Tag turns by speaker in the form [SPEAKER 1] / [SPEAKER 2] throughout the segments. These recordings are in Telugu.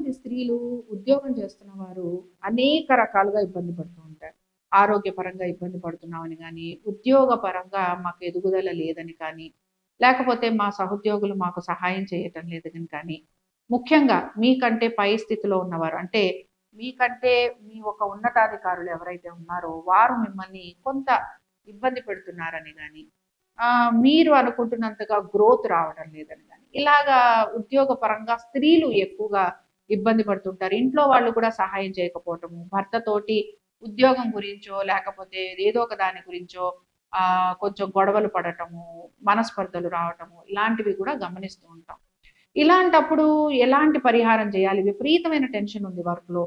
[SPEAKER 1] చాలామంది స్త్రీలు ఉద్యోగం చేస్తున్న వారు అనేక రకాలుగా ఇబ్బంది పడుతూ ఉంటారు. ఆరోగ్యపరంగా ఇబ్బంది పడుతున్నామని గానీ, ఉద్యోగపరంగా మాకు ఎదుగుదల లేదని కానీ, లేకపోతే మా సహోద్యోగులు మాకు సహాయం చేయటం లేదని కానీ, ముఖ్యంగా మీకంటే పై స్థితిలో ఉన్నవారు అంటే మీకంటే మీ ఒక ఉన్నతాధికారులు ఎవరైతే ఉన్నారో వారు మిమ్మల్ని కొంత ఇబ్బంది పెడుతున్నారని గాని, మీరు అనుకుంటున్నంతగా గ్రోత్ రావడం లేదని గాని, ఇలాగా ఉద్యోగపరంగా స్త్రీలు ఎక్కువగా ఇబ్బంది పడుతుంటారు. ఇంట్లో వాళ్ళు కూడా సహాయం చేయకపోవటము, భర్తతోటి ఉద్యోగం గురించో, లేకపోతే ఏదో ఒక దాని గురించో కొంచెం గొడవలు పడటము, మనస్పర్ధలు రావటము, ఇలాంటివి కూడా గమనిస్తూ ఉంటాం. ఇలాంటప్పుడు ఎలాంటి పరిహారం చేయాలి? విపరీతమైన టెన్షన్ ఉంది వర్క్‌లో.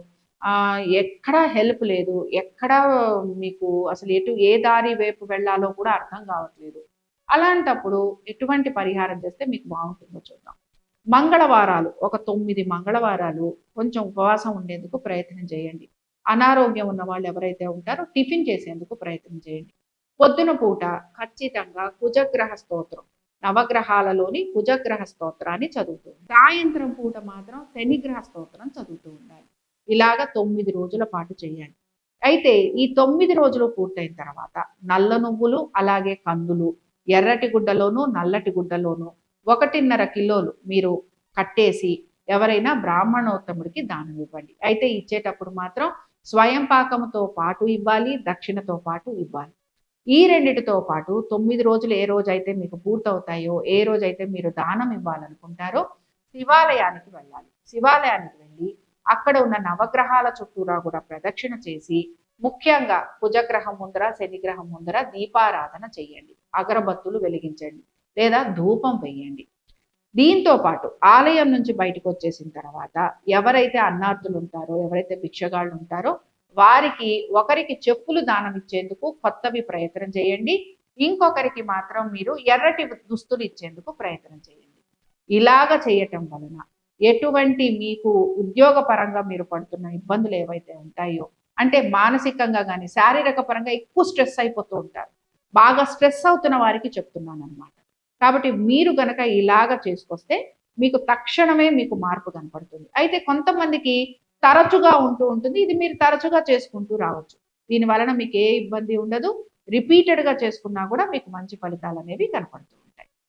[SPEAKER 1] ఎక్కడా హెల్ప్ లేదు. ఎక్కడా మీకు అసలు ఏ దారి వైపు వెళ్ళాలో కూడా అర్థం కావట్లేదు. అలాంటప్పుడు ఎటువంటి పరిహారం చేస్తే మీకు బావుంటుందో చూద్దాం. మంగళవారాలు ఒక 9 మంగళవారాలు కొంచెం ఉపవాసం ఉండేందుకు ప్రయత్నం చేయండి. అనారోగ్యం ఉన్న వాళ్ళు ఎవరైతే ఉంటారో టిఫిన్ చేసేందుకు ప్రయత్నం చేయండి. పొద్దున పూట ఖచ్చితంగా కుజగ్రహ స్తోత్రం, నవగ్రహాలలోని కుజగ్రహ స్తోత్రాన్ని చదువుతూ సాయంత్రం పూట మాత్రం శనిగ్రహ స్తోత్రం చదువుతూ ఉండాలి. ఇలాగ 9 రోజుల పాటు చేయండి. అయితే ఈ 9 రోజులు పూర్తయిన తర్వాత నల్ల నువ్వులు, అలాగే కందులు ఎర్రటి గుడ్డలోను, నల్లటి గుడ్డలోను 1.5 కిలోలు మీరు కట్టేసి ఎవరైనా బ్రాహ్మణోత్తముడికి దానం ఇవ్వండి. అయితే ఇచ్చేటప్పుడు మాత్రం స్వయం పాకముతో పాటు ఇవ్వాలి, దక్షిణతో పాటు ఇవ్వాలి. ఈ రెండిటితో పాటు 9 రోజులు ఏ రోజైతే మీకు పూర్తవుతాయో, ఏ రోజైతే మీరు దానం ఇవ్వాలనుకుంటారో శివాలయానికి వెళ్ళాలి. శివాలయానికి వెళ్ళి అక్కడ ఉన్న నవగ్రహాల చుట్టూరా కూడా ప్రదక్షిణ చేసి, ముఖ్యంగా కుజగ్రహం ముందర, శనిగ్రహం ముందర దీపారాధన చేయండి. అగరబత్తులు వెలిగించండి లేదా ధూపం వేయండి. దీంతో పాటు ఆలయం నుంచి బయటకు వచ్చేసిన తర్వాత ఎవరైతే అన్నార్థులు ఉంటారో, ఎవరైతే భిక్షగాళ్ళు ఉంటారో వారికి ఒకరికి చెప్పులు దానం ఇచ్చేందుకు కొత్తవి ప్రయత్నం చేయండి. ఇంకొకరికి మాత్రం మీరు ఎర్రటి దుస్తులు ఇచ్చేందుకు ప్రయత్నం చేయండి. ఇలాగ చేయటం వలన ఎటువంటి మీకు ఉద్యోగపరంగా మీరు పడుతున్న ఇబ్బందులు ఏవైతే ఉంటాయో, అంటే మానసికంగా కానీ శారీరక పరంగా ఎక్కువ స్ట్రెస్ అయిపోతూ ఉంటారు. బాగా స్ట్రెస్ అవుతున్న వారికి చెప్తున్నాను అనమాట. కాబట్టి మీరు గనక ఇలాగ చేసుకొస్తే మీకు తక్షణమే మీకు మార్పు కనపడుతుంది. అయితే కొంతమందికి తరచుగా ఉంటూ ఉంటుంది. ఇది మీరు తరచుగా చేసుకుంటూ రావచ్చు. దీని వలన మీకు ఏ ఇబ్బంది ఉండదు. రిపీటెడ్‌గా చేసుకున్నా కూడా మీకు మంచి ఫలితాలనేవి కనపడుతుంది.